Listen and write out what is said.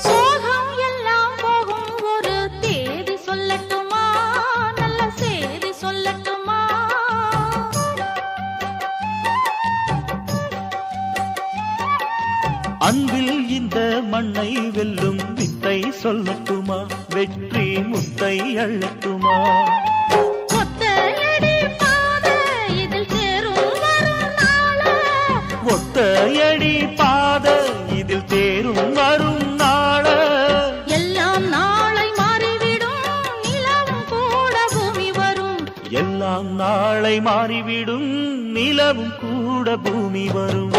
சோகம் எல்லாம் போகும் ஒரு தேதி சொல்லட்டுமா, நல்ல செய்தி சொல்லட்டுமா? அன்பில் இந்த மண்ணை வெல்லும் வித்தை சொல்லட்டுமா, வெற்றி முத்தை அள்ளட்டுமா? ஒத்தையடி பாதை இதில் தேரும் வரும் நாள, ஒத்தையடி பாதை இதில் தேரும் வரும் நாள. எல்லாம் நாளை மாறிவிடும், நிலவும் கூட பூமி வரும். எல்லாம் நாளை மாறிவிடும், நிலவும் கூட பூமி வரும்.